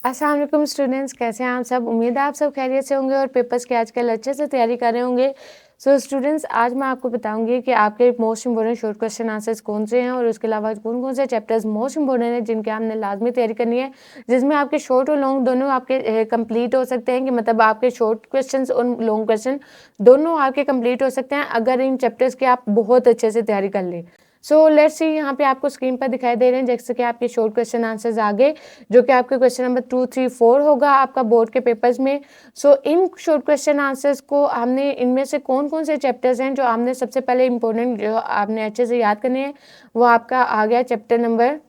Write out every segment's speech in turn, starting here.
अस्सलाम वालेकुम स्टूडेंट्स, कैसे हैं आप सब। उम्मीद है आप सब खैरियत से होंगे और पेपर्स की आजकल अच्छे से तैयारी कर रहे होंगे। सो स्टूडेंट्स, आज मैं आपको बताऊंगी कि आपके most important short question answers कौन से हैं और उसके अलावा कौन कौन से चैप्टर्स मोस्ट इंपॉर्टेंट हैं जिनके आपने लाजमी तैयारी करनी है, जिसमें आपके शॉर्ट और लॉन्ग दोनों आपके कंप्लीट हो सकते हैं। कि मतलब आपके शॉर्ट क्वेश्चन और लॉन्ग क्वेश्चन दोनों आपके कंप्लीट हो सकते हैं अगर इन चैप्टर्स की आप बहुत अच्छे से तैयारी कर लें। सो लेट्स सी, यहाँ पे आपको स्क्रीन पर दिखाई दे रहे हैं जैसे कि आपके शॉर्ट क्वेश्चन आंसर्स आगे, जो कि आपके क्वेश्चन नंबर 2, 3, 4 होगा आपका बोर्ड के पेपर्स में। सो इन शॉर्ट क्वेश्चन आंसर्स को हमने इनमें से कौन कौन से चैप्टर्स हैं जो आपने सबसे पहले इंपॉर्टेंट जो आपने अच्छे से याद करने हैं, वो आपका आ गया चैप्टर नंबर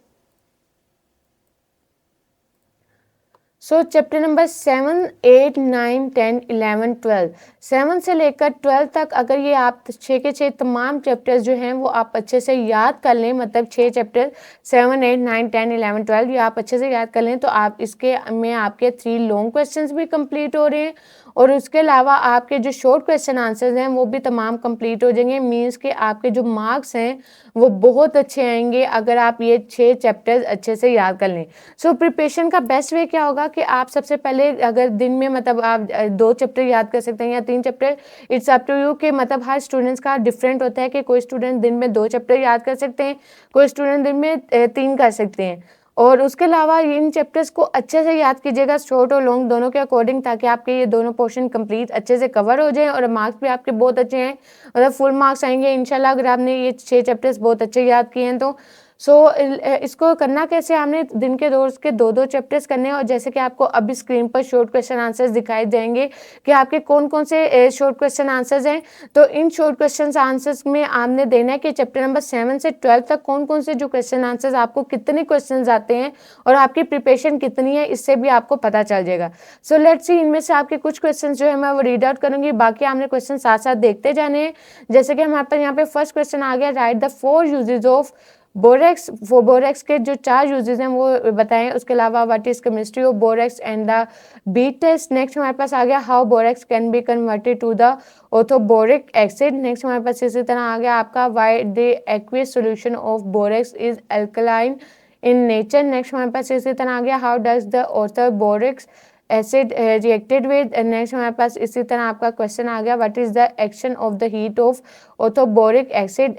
चैप्टर नंबर 7, 8, 9, 10, 11, 12। 7 से लेकर 12 तक अगर ये आप 6 के 6 तमाम चैप्टर्स जो हैं वो आप अच्छे से याद कर लें, मतलब 6 चैप्टर 7, 8, 9, 10, 11, 12 ये आप अच्छे से याद कर लें, तो आप इसके में आपके 3 लॉन्ग क्वेश्चंस भी कंप्लीट हो रहे हैं और उसके अलावा आपके जो शॉर्ट क्वेश्चन आंसर्स हैं वो भी तमाम कंप्लीट हो जाएंगे। मीन्स कि आपके जो मार्क्स हैं वो बहुत अच्छे आएंगे अगर आप ये 6 चैप्टर्स अच्छे से याद कर लें। सो प्रिपरेशन का बेस्ट वे क्या होगा कि आप सबसे पहले अगर दिन में मतलब आप 2 चैप्टर याद कर सकते हैं या 3 chapter, it's up to you कि मतलब हर स्टूडेंट्स का डिफरेंट होता है कि कोई स्टूडेंट दिन में 2 चैप्टर याद कर सकते हैं, कोई स्टूडेंट दिन में 3 कर सकते हैं। और उसके अलावा इन चैप्टर्स को अच्छे से याद कीजिएगा शॉर्ट और लॉन्ग दोनों के अकॉर्डिंग, ताकि आपके ये दोनों पोर्शन कंप्लीट अच्छे से कवर हो जाएं और मार्क्स भी आपके बहुत अच्छे हैं, मतलब फुल मार्क्स आएंगे इंशाल्लाह अगर आपने ये 6 चैप्टर्स बहुत अच्छे याद किए हैं तो। इसको करना कैसे, हमने दिन के रोज के 2-2 चैप्टर्स करने हैं और जैसे कि आपको अभी स्क्रीन पर शॉर्ट क्वेश्चन आंसर्स दिखाई देंगे कि आपके कौन कौन से शॉर्ट क्वेश्चन आंसर्स हैं। तो इन शॉर्ट क्वेश्चन आंसर्स में आपने देना है कि चैप्टर नंबर 7 से 12 तक कौन कौन से जो क्वेश्चन आंसर्स आपको कितने क्वेश्चन आते हैं और आपकी प्रिपरेशन कितनी है, इससे भी आपको पता चल जाएगा। सो लेट्स सी, इनमें से आपके कुछ क्वेश्चन जो है मैं वो रीड आउट करूंगी, बाकी आपने क्वेश्चन साथ साथ देखते जाने हैं। जैसे कि हमारे पास यहाँ पे फर्स्ट क्वेश्चन आ गया, write the 4 uses of borax. वो बोरेक्स के जो 4 यूजेस हैं वो बताएं। उसके अलावा what is chemistry of borax and the bead test. Next हमारे पास आ गया, how borax can be converted to the orthoboric acid. Next हमारे पास इसी तरह आ गया आपका, why the aqueous solution of borax is alkaline in nature. Next हमारे पास इसी तरह आ गया, how does the orthoboric acid reacted with. Next हमारे पास इसी तरह आपका क्वेश्चन आ गया, what is the action of the heat of orthoboric acid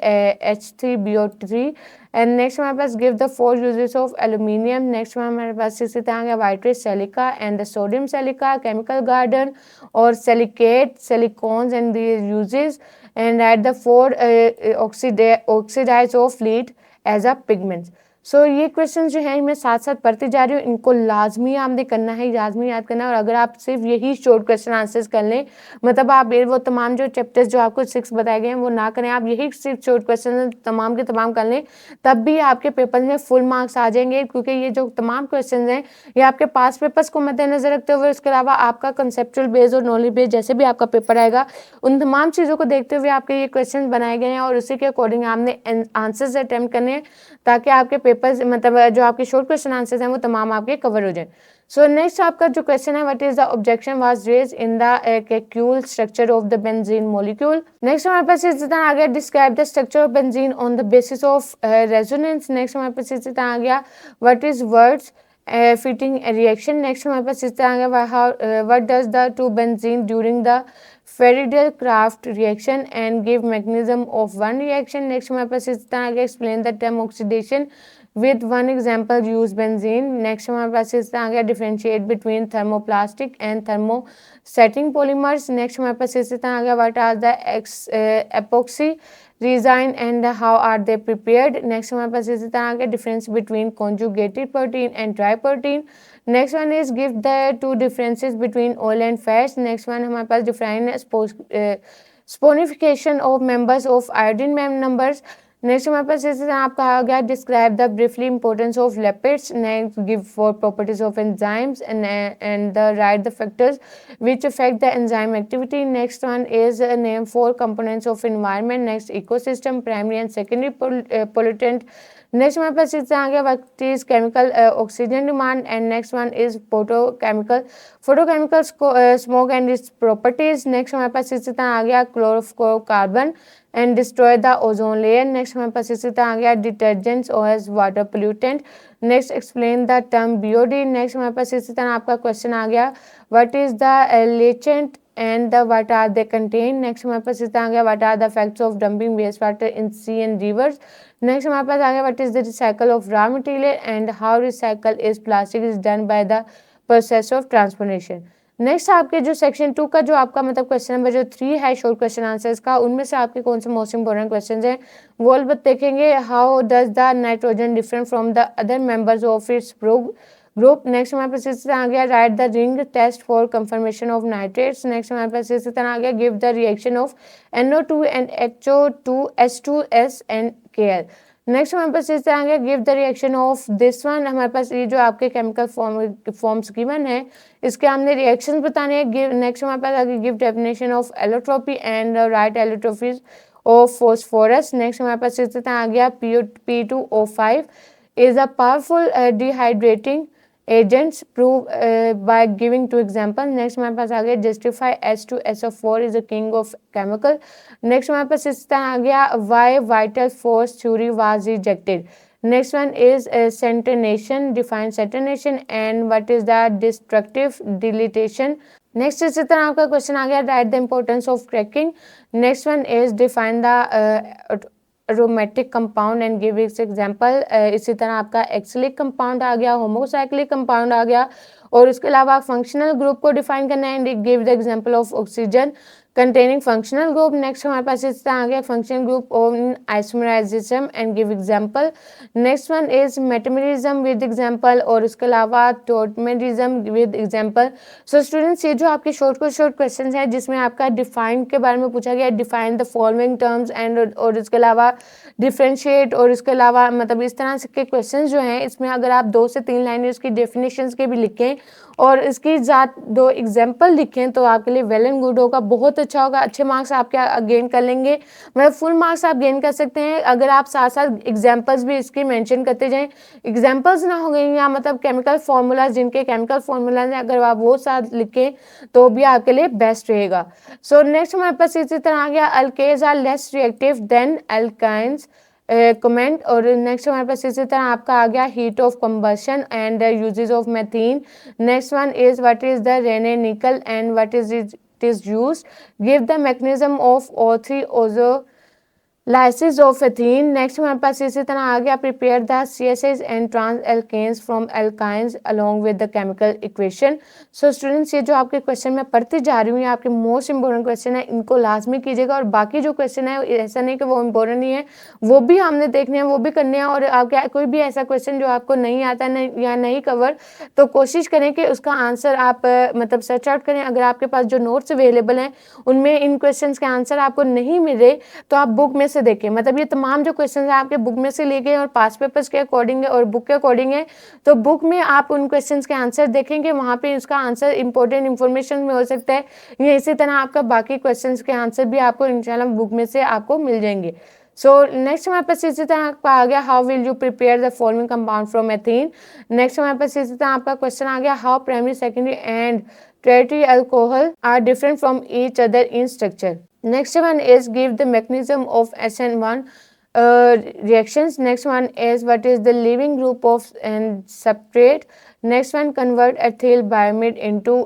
H3BO3। And next हमारे पास, give the 4 uses of aluminium. Next हमारे पास इसी तरह आ गया, vitreous silica and the sodium silica chemical garden और silicate silicones and the uses and at the 4 oxidise of lead as a pigment. So ये क्वेश्चन जो है मैं साथ साथ पढ़ती जा रही हूँ, इनको लाजमी आपने करना है, लाजमी याद करना है। और अगर आप सिर्फ यही शॉर्ट क्वेश्चन आंसर्स कर लें, मतलब आप वो तमाम जो चैप्टर्स जो आपको 6 बताए गए हैं वो ना करें, आप यही सिर्फ शॉर्ट क्वेश्चन तमाम के तमाम कर लें, तब भी आपके पेपर में फुल मार्क्स आ जाएंगे। क्योंकि ये जो तमाम क्वेश्चन हैं ये आपके पास पेपर्स को मद्देनजर रखते हुए, उसके अलावा आपका कंसेप्चुअल बेस और नॉलेज बेस जैसे भी आपका पेपर आएगा उन तमाम चीज़ों को देखते हुए आपके ये क्वेश्चन बनाए गए हैं और उसी के अकॉर्डिंग आपने आंसर्स अटेम्प्ट करने हैं, ताकि आपके पेपर्स मतलब जो आपके शॉर्ट क्वेश्चन आंसर्स हैं वो तमाम आपके कवर हो जाए। सो नेक्स्ट आपका जो क्वेश्चन है, what is the objection was raised in the Kekule structure of the benzene molecule. Next हमारे पास इस तरह आ गया, describe the structure of benzene on the basis of resonance. Next हमारे पास इस तरह आ गया, what is Wurtz fitting a reaction। Next हमारे पास इस तरह आ गया, what does the two benzene during the Faraday-Crafts reaction and give mechanism of one reaction। Next हमारे पास इस तरह आ गया, explain the term oxidation with one example use benzene। Next हमारे पास इस तरह आ गया, differentiate between thermoplastic and thermosetting polymers। Next हमारे पास इस तरह आ गया, what are the epoxy resin and how are they prepared। Next हमारे पास इसी तरह आ गया, difference between conjugated protein and dry protein। Next one is give the 2 differences between oil and fats। Next one हमारे पास define sponification of members of iodine numbers। Next हमारे पास इसी तरह आपका आ गया, describe the briefly importance of lipids. Next give 4 properties of enzymes and the write the factors which affect the enzyme activity। Next one is name 4 components of environment। Next, ecosystem, primary and secondary pollutant। Next हमारे पास इससे आ गया, what is chemical oxygen demand. And next one is photochemical smoke and its properties. Next हमारे पास इसी तरह आ गया, chlorofluorocarbon and destroy the ozone layer. Next हमारे पास इसी तरह आ गया डिटर्जेंट्स और as water pollutant. Next explain the term BOD. Next हमारे पास इसी तरह आपका क्वेश्चन आ गया what is the leachate and the what are they contain। next हमारे पास इस तरह आ गया what are the effects of dumping waste water in sea and rivers। next हमारे पास आ गया what is the recycle of raw material and how recycle is plastic is done by the process of transformation। Next आपके जो section 2 का जो आपका मतलब क्वेश्चन नंबर जो 3 है शॉर्ट क्वेश्चन आंसर्स का, उनमें से आपके कौन से मोस्ट इंपोर्टेंट क्वेश्चन हैं वो अलबत्त देखेंगे। How does the nitrogen different from the other members of its group. Next हमारे पास इस तरह आ गया write the ring test for confirmation of nitrates. Next हमारे पास इस तरह आ गया give the reaction of NO2 and HO2 H2S and KL। Next हमारे पास इस तरह आ गया give the reaction of this one. हमारे पास ये जो आपके केमिकल फॉर्म्स गिवन है इसके हमने रिएक्शंस बताने हैं। नेक्स्ट हमारे पास आ गया give definition of allotropy and write allotropies of phosphorus. Next हमारे पास इस तरह आ गया P2O5 is a powerful dehydrating agents prove by giving two example। Next हमारे पास आ गया justify H2SO4 is a king of chemical। Next हमारे पास इस तरह आ गया why vital force theory was rejected। next one is centenation define centenation and what is the destructive dilatation। Next इसी तरह आपका क्वेश्चन आ गया write the importance of cracking. Next one is define the aromatic compound and give its example। इसी तरह आपका एक्सिलिक compound आ गया, homocyclic compound आ गया और उसके अलावा फंक्शनल ग्रुप को डिफाइन करना है and give the example of oxygen containing functional group. Next हमारे पास इस तरह आ गया functional group on isomerisation and give example. Next one is metamerism with example और उसके अलावा tautomerism with example. So students ये जो आपके शॉर्ट क्वेश्चंस हैं जिसमें आपका डिफाइन के बारे में पूछा गया define the following terms and और इसके अलावा डिफ्रेंशिएट और इसके अलावा मतलब इस तरह के क्वेश्चन जो हैं इसमें अगर आप 2 से 3 लाइनें इसकी डेफिनेशंस के भी लिखें और इसकी 2 एग्जाम्पल लिखें तो आपके लिए वेल एंड गुड होगा, बहुत अच्छा होगा, अच्छे मार्क्स आप क्या गेन कर लेंगे, मतलब फुल मार्क्स आप गेन कर सकते हैं अगर आप साथ साथ एग्जाम्पल्स भी इसकी मेंशन करते जाएं। एग्जाम्पल्स ना हो गए या मतलब केमिकल फार्मूलाज जिनके केमिकल फार्मूलाज हैं अगर आप वो साथ लिखें तो भी आपके लिए बेस्ट रहेगा। सो नेक्स्ट हमारे पास इसी तरह आ गया अल्केज are less reactive than alkynes comment और नेक्स्ट हमारे पास इसी तरह आपका आ गया heat of combustion and uses of methane. Next one is what is the Raney nickel and what is it is used give the mechanism of O3 ozonolysis of ethene. Next हमारे पास इसी तरह आ गया prepare the CSAs and trans alkenes from alkynes along with the chemical equation. So students ये जो आपके question मैं पढ़ती जा रही हूँ ये आपके मोस्ट इंपॉर्टेंट क्वेश्चन है, इनको लाजमी कीजिएगा और बाकी जो क्वेश्चन है ऐसा नहीं कि वो इंपॉर्टेंट नहीं है, वो भी हमने देखने हैं, वो भी करने हैं और आपके कोई भी ऐसा क्वेश्चन जो आपको नहीं आता नहीं या नहीं कवर तो कोशिश करें कि उसका आंसर आप मतलब सर्च आउट करें। अगर आपके पास जो नोट्स अवेलेबल हैं उनमें इन क्वेश्चन के आंसर आपको नहीं मिले तो आप बुक में से देखें, मतलब ये तमाम जो क्वेश्चन है आपके बुक में से लिए गए और पास पेपर्स के अकॉर्डिंग है और बुक के अकॉर्डिंग है, तो बुक में आप उन क्वेश्चन के आंसर देखेंगे, वहाँ पे इसका आंसर इंपॉर्टेंट इन्फॉर्मेशन में हो सकता है या इसी तरह आपका बाकी क्वेश्चन के आंसर भी आपको इंशाल्लाह बुक में से आपको मिल जाएंगे। सो नेक्स्ट हमारे पास इसी तरह आपका आ गया how will you prepare the following compound from ethene. Next हमारे पास इसी तरह आपका क्वेश्चन आ गया how primary secondary and tertiary alcohol are different from each other in structure. Next one is give the mechanism of SN1 reactions. Next one is what is the leaving group of and separate. Next one convert ethyl bromide into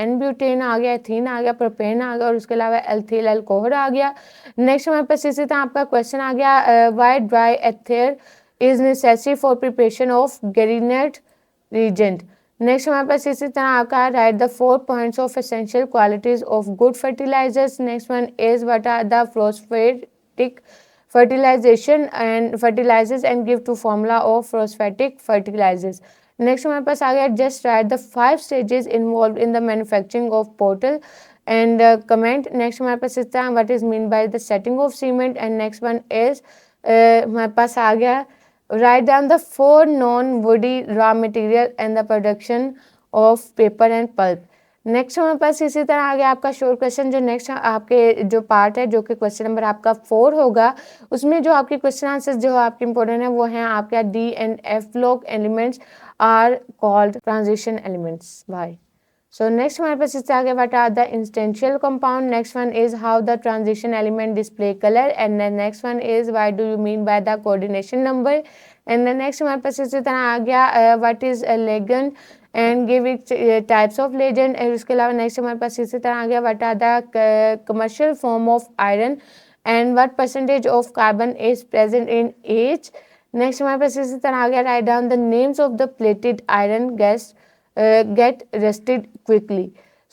N-butane आ गया, ethene आ गया, propane आ गया और उसके अलावा एल्थिल alcohol आ गया। Next हमारे पास इसी तरह आपका क्वेश्चन आ गया why dry ether is necessary for preparation of Grignard reagent। Next हमारे पास इसी तरह आपका write the 4 points of essential qualities of good fertilisers. Next one is what are the phosphatic fertilisation and fertilisers and give two formula of phosphatic fertilisers. Next हमारे पास आ गया just write the 5 stages involve in the manufacturing of portal and comment. Next हमारे पास इस तरह what is mean by the setting of cement and next one is हमारे पास आ गया write down the 4 non-woody raw material and the production of paper and pulp। Next हमारे पास इसी तरह आ गया आपका शॉर्ट क्वेश्चन जो नेक्स्ट आपके जो पार्ट है जो कि क्वेश्चन नंबर आपका 4 होगा उसमें जो आपके क्वेश्चन आंसर्स जो आपके इंपॉर्टेंट है वो हैं आपका D and F block elements are called transition elements. Bye. So next हमारे पास इससे आगे what are the interstitial compound. Next one is how the transition element display colour. And the next one is what do you mean by the coordination number. And the next हमारे पास इसी तरह आ गया what is ligand and give it types of ligand. और उसके अलावा next हमारे पास इसी तरह आ गया what are the commercial form of iron and what percentage of carbon is present in each. Next हमारे पास इसी तरह आ गया write down the names of the plated iron gas get rusted quickly.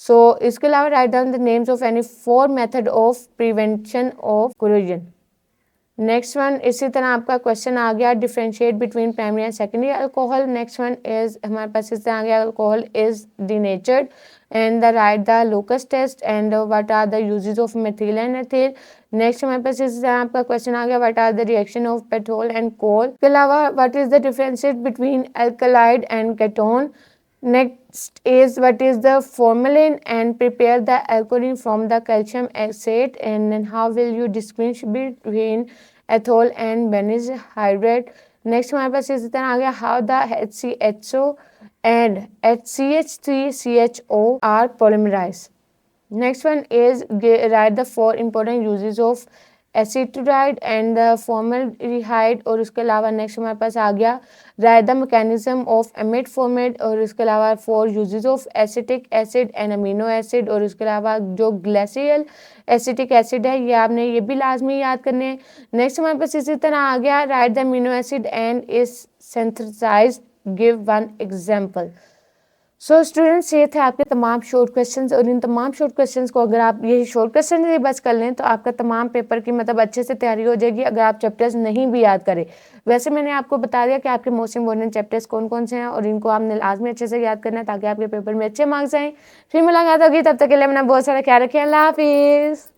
So इसके अलावा write down the names of any 4 method of prevention of corrosion. Next one इसी तरह आपका क्वेश्चन आ गया differentiate between primary and secondary alcohol. Next one is हमारे पास इस तरह आ गया alcohol is denatured and the write the Lucas test and what are the uses of methyl and ethyl. Next हमारे पास इस तरह आपका क्वेश्चन आ गया what are the reaction of petrol and coal. इसके अलावा what is the differentiate between alkaloid and ketone. Next is what is the formalin and prepare the alkaline from the calcium acetate. And then how will you distinguish between ethyl and benzyl hydride. Next हमारे पास इसी तरह आ गया how the HCHO and HCH3CHO are polymerized. Next one is write the 4 important uses of acetaldehyde and the formaldehyde. और उसके अलावा next हमारे पास आ गया write the mechanism of amide formate. और उसके अलावा 4 uses of acetic acid and amino acid. और उसके अलावा जो ग्लेशियल एसिटिक एसिड है ये आपने ये भी लाजमी याद करने हैं. नेक्स्ट हमारे पास इसी तरह आ गया write the amino acid and is synthesised give one example. So students ये थे आपके तमाम शॉर्ट क्वेश्चंस. और इन तमाम शॉर्ट क्वेश्चंस को अगर आप यही शॉर्ट क्वेश्चन से बस कर लें तो आपका तमाम पेपर की मतलब अच्छे से तैयारी हो जाएगी अगर आप चैप्टर्स नहीं भी याद करें. वैसे मैंने आपको बता दिया कि आपके मोस्ट इंपॉर्टेंट चैप्टर्स कौन कौन से हैं और इनको आपने लाजमी अच्छे से याद करना है ताकि आपके पेपर में अच्छे मार्क्स आएँ. फिर मुलाकात होगी, तब तक के लिए अपना बहुत सारा ख्याल रखें. अल्लाह हाफिज़.